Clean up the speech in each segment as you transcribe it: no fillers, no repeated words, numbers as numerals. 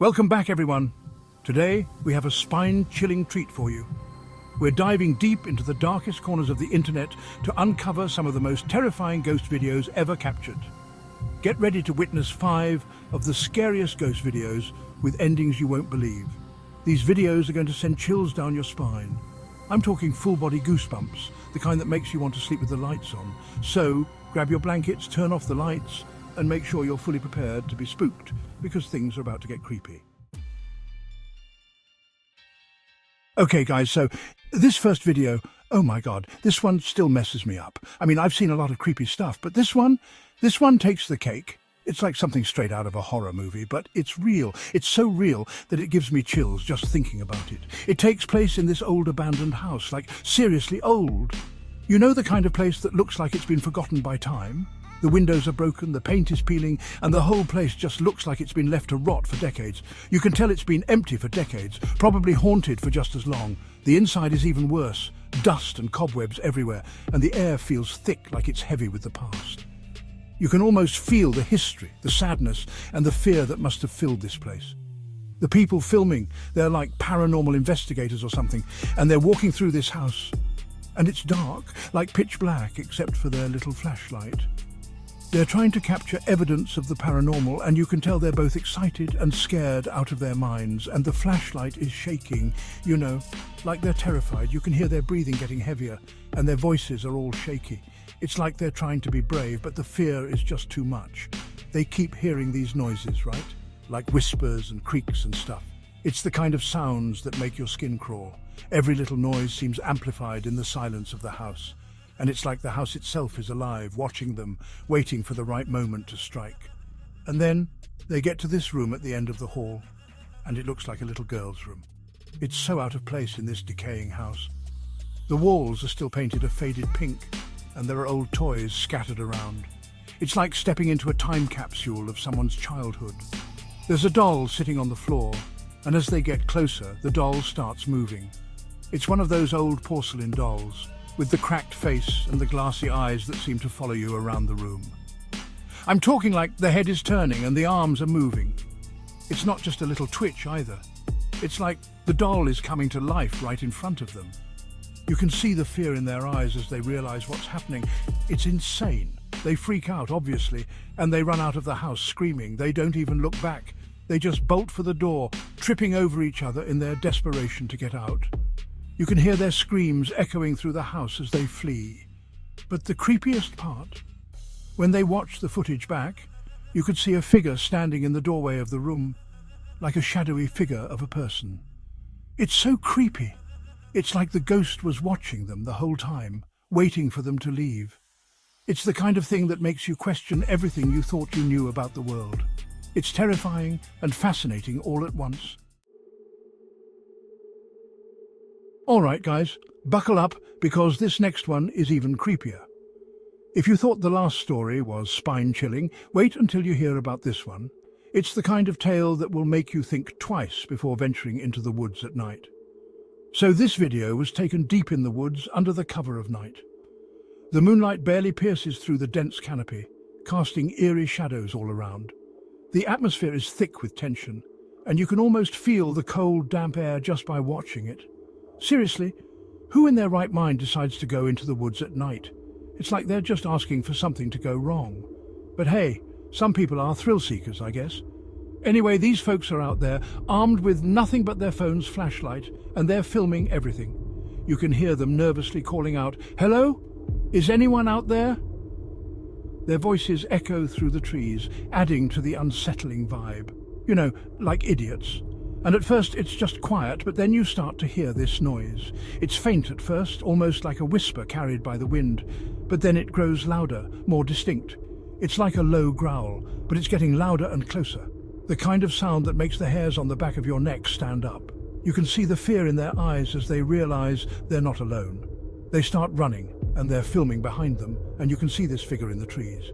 Welcome back, everyone. Today, we have a spine-chilling treat for you. We're diving deep into the darkest corners of the internet to uncover some of the most terrifying ghost videos ever captured. Get ready to witness 5 of the scariest ghost videos with endings you won't believe. These videos are going to send chills down your spine. I'm talking full-body goosebumps, the kind that makes you want to sleep with the lights on. So, grab your blankets, turn off the lights, and make sure you're fully prepared to be spooked, because things are about to get creepy. Okay guys, so this first video, oh my god, this one still messes me up. I mean, I've seen a lot of creepy stuff, but this one takes the cake. It's like something straight out of a horror movie, but it's real. It's so real that it gives me chills just thinking about it. It takes place in this old abandoned house, like seriously old. You know, the kind of place that looks like it's been forgotten by time? The windows are broken, the paint is peeling, and the whole place just looks like it's been left to rot for decades. You can tell it's been empty for decades, probably haunted for just as long. The inside is even worse. Dust and cobwebs everywhere, and the air feels thick like it's heavy with the past. You can almost feel the history, the sadness, and the fear that must have filled this place. The people filming, they're like paranormal investigators or something, and they're walking through this house. And it's dark, like pitch black, except for their little flashlight. They're trying to capture evidence of the paranormal, and you can tell they're both excited and scared out of their minds, and the flashlight is shaking, you know, like they're terrified. You can hear their breathing getting heavier, and their voices are all shaky. It's like they're trying to be brave, but the fear is just too much. They keep hearing these noises, right? Like whispers and creaks and stuff. It's the kind of sounds that make your skin crawl. Every little noise seems amplified in the silence of the house. And it's like the house itself is alive, watching them, waiting for the right moment to strike. And then they get to this room at the end of the hall, and it looks like a little girl's room. It's so out of place in this decaying house. The walls are still painted a faded pink, and there are old toys scattered around. It's like stepping into a time capsule of someone's childhood. There's a doll sitting on the floor, and as they get closer, the doll starts moving. It's one of those old porcelain dolls, with the cracked face and the glassy eyes that seem to follow you around the room. I'm talking like the head is turning and the arms are moving. It's not just a little twitch either. It's like the doll is coming to life right in front of them. You can see the fear in their eyes as they realize what's happening. It's insane. They freak out, obviously, and they run out of the house screaming. They don't even look back. They just bolt for the door, tripping over each other in their desperation to get out. You can hear their screams echoing through the house as they flee. But the creepiest part, when they watch the footage back, you could see a figure standing in the doorway of the room, like a shadowy figure of a person. It's so creepy. It's like the ghost was watching them the whole time, waiting for them to leave. It's the kind of thing that makes you question everything you thought you knew about the world. It's terrifying and fascinating all at once. All right, guys, buckle up, because this next one is even creepier. If you thought the last story was spine-chilling, wait until you hear about this one. It's the kind of tale that will make you think twice before venturing into the woods at night. So this video was taken deep in the woods under the cover of night. The moonlight barely pierces through the dense canopy, casting eerie shadows all around. The atmosphere is thick with tension, and you can almost feel the cold, damp air just by watching it. Seriously, who in their right mind decides to go into the woods at night? It's like they're just asking for something to go wrong. But hey, some people are thrill seekers, I guess. Anyway, these folks are out there, armed with nothing but their phone's flashlight, and they're filming everything. You can hear them nervously calling out, "Hello? Is anyone out there?" Their voices echo through the trees, adding to the unsettling vibe. You know, like idiots. And at first it's just quiet, but then you start to hear this noise. It's faint at first, almost like a whisper carried by the wind, but then it grows louder, more distinct. It's like a low growl, but it's getting louder and closer. The kind of sound that makes the hairs on the back of your neck stand up. You can see the fear in their eyes as they realize they're not alone. They start running, and they're filming behind them, and you can see this figure in the trees.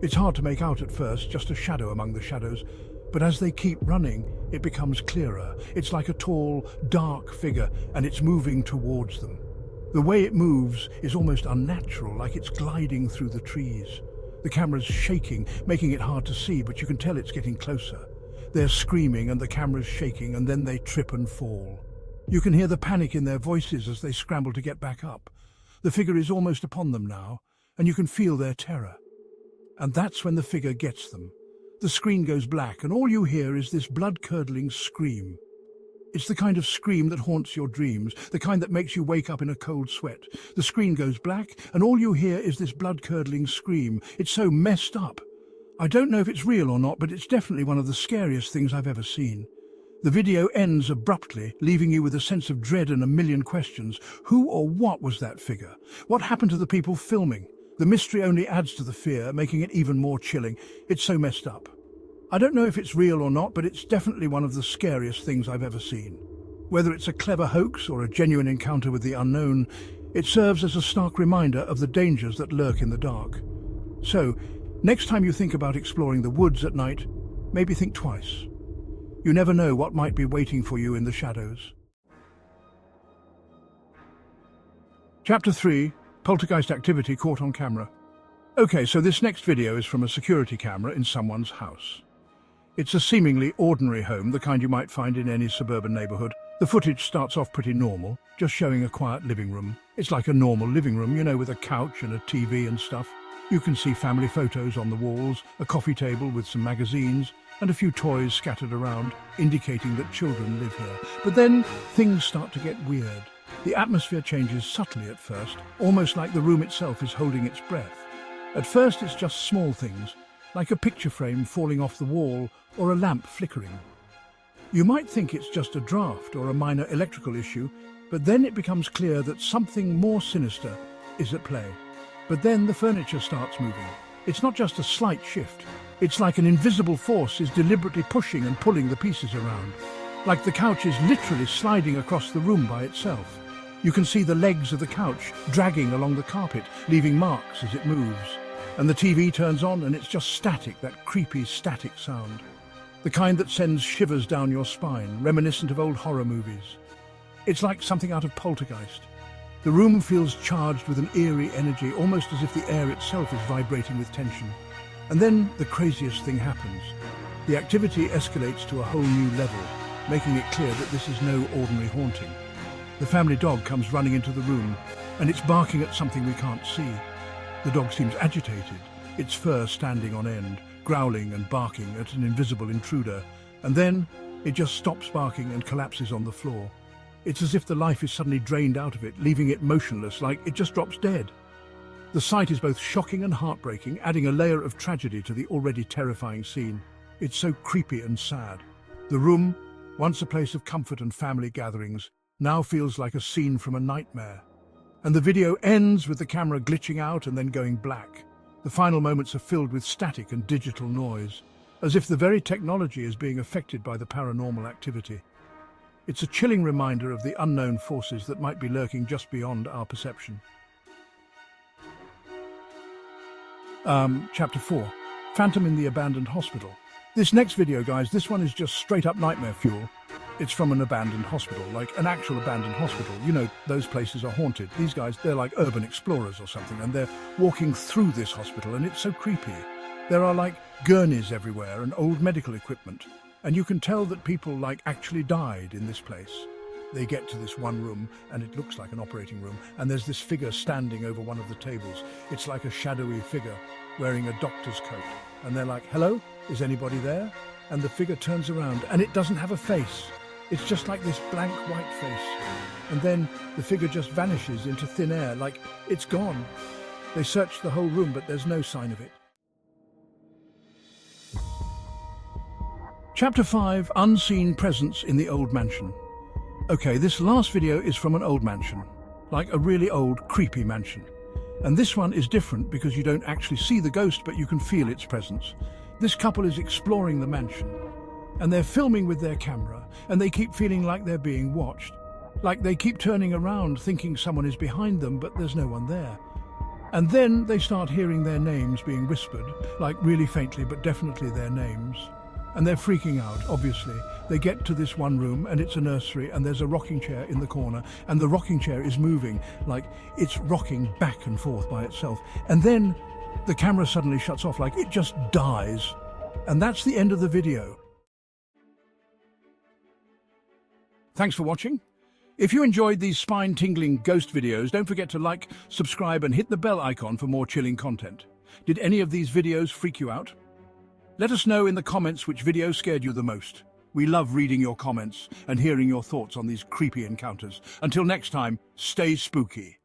It's hard to make out at first, just a shadow among the shadows, but as they keep running, it becomes clearer. It's like a tall, dark figure, and it's moving towards them. The way it moves is almost unnatural, like it's gliding through the trees. The camera's shaking, making it hard to see, but you can tell it's getting closer. They're screaming and the camera's shaking, and then they trip and fall. You can hear the panic in their voices as they scramble to get back up. The figure is almost upon them now, and you can feel their terror. And that's when the figure gets them. The screen goes black, and all you hear is this blood-curdling scream. It's the kind of scream that haunts your dreams, the kind that makes you wake up in a cold sweat. The screen goes black, and all you hear is this blood-curdling scream. It's so messed up. I don't know if it's real or not, but it's definitely one of the scariest things I've ever seen. The video ends abruptly, leaving you with a sense of dread and a million questions. Who or what was that figure? What happened to the people filming? The mystery only adds to the fear, making it even more chilling. It's so messed up. I don't know if it's real or not, but it's definitely one of the scariest things I've ever seen. Whether it's a clever hoax or a genuine encounter with the unknown, it serves as a stark reminder of the dangers that lurk in the dark. So, next time you think about exploring the woods at night, maybe think twice. You never know what might be waiting for you in the shadows. Chapter 3. Poltergeist activity caught on camera. Okay, so this next video is from a security camera in someone's house. It's a seemingly ordinary home, the kind you might find in any suburban neighborhood. The footage starts off pretty normal, just showing a quiet living room. It's like a normal living room, you know, with a couch and a TV and stuff. You can see family photos on the walls, a coffee table with some magazines, and a few toys scattered around, indicating that children live here. But then things start to get weird. The atmosphere changes subtly at first, almost like the room itself is holding its breath. At first it's just small things, like a picture frame falling off the wall or a lamp flickering. You might think it's just a draft or a minor electrical issue, but then it becomes clear that something more sinister is at play. But then the furniture starts moving. It's not just a slight shift. It's like an invisible force is deliberately pushing and pulling the pieces around. Like the couch is literally sliding across the room by itself. You can see the legs of the couch dragging along the carpet, leaving marks as it moves. And the TV turns on and it's just static, that creepy static sound. The kind that sends shivers down your spine, reminiscent of old horror movies. It's like something out of Poltergeist. The room feels charged with an eerie energy, almost as if the air itself is vibrating with tension. And then the craziest thing happens. The activity escalates to a whole new level, making it clear that this is no ordinary haunting. The family dog comes running into the room, and it's barking at something we can't see. The dog seems agitated, its fur standing on end, growling and barking at an invisible intruder, and then it just stops barking and collapses on the floor. It's as if the life is suddenly drained out of it, leaving it motionless, like it just drops dead. The sight is both shocking and heartbreaking, adding a layer of tragedy to the already terrifying scene. It's so creepy and sad. The room, once a place of comfort and family gatherings, now feels like a scene from a nightmare. And the video ends with the camera glitching out and then going black. The final moments are filled with static and digital noise, as if the very technology is being affected by the paranormal activity. It's a chilling reminder of the unknown forces that might be lurking just beyond our perception. Chapter 4. Phantom in the Abandoned Hospital. This next video, guys, this one is just straight up nightmare fuel. It's from an abandoned hospital, like an actual abandoned hospital. You know, those places are haunted. These guys, they're like urban explorers or something, and they're walking through this hospital, and it's so creepy. There are like gurneys everywhere and old medical equipment, and you can tell that people like actually died in this place. They get to this one room, and it looks like an operating room, and there's this figure standing over one of the tables. It's like a shadowy figure wearing a doctor's coat, and they're like, "Hello, is anybody there?" And the figure turns around, and it doesn't have a face. It's just like this blank white face. And then the figure just vanishes into thin air, like it's gone. They search the whole room, but there's no sign of it. Chapter 5. Unseen Presence in the Old Mansion. Okay, this last video is from an old mansion, like a really old, creepy mansion. And this one is different because you don't actually see the ghost, but you can feel its presence. This couple is exploring the mansion, and they're filming with their camera, and they keep feeling like they're being watched. Like they keep turning around thinking someone is behind them, but there's no one there. And then they start hearing their names being whispered, like really faintly, but definitely their names. And they're freaking out, obviously. They get to this one room, and it's a nursery, and there's a rocking chair in the corner, and the rocking chair is moving, like it's rocking back and forth by itself. And then the camera suddenly shuts off, like it just dies. And that's the end of the video. Thanks for watching. If you enjoyed these spine-tingling ghost videos, don't forget to like, subscribe and hit the bell icon for more chilling content. Did any of these videos freak you out? Let us know in the comments which video scared you the most. We love reading your comments and hearing your thoughts on these creepy encounters. Until next time, stay spooky.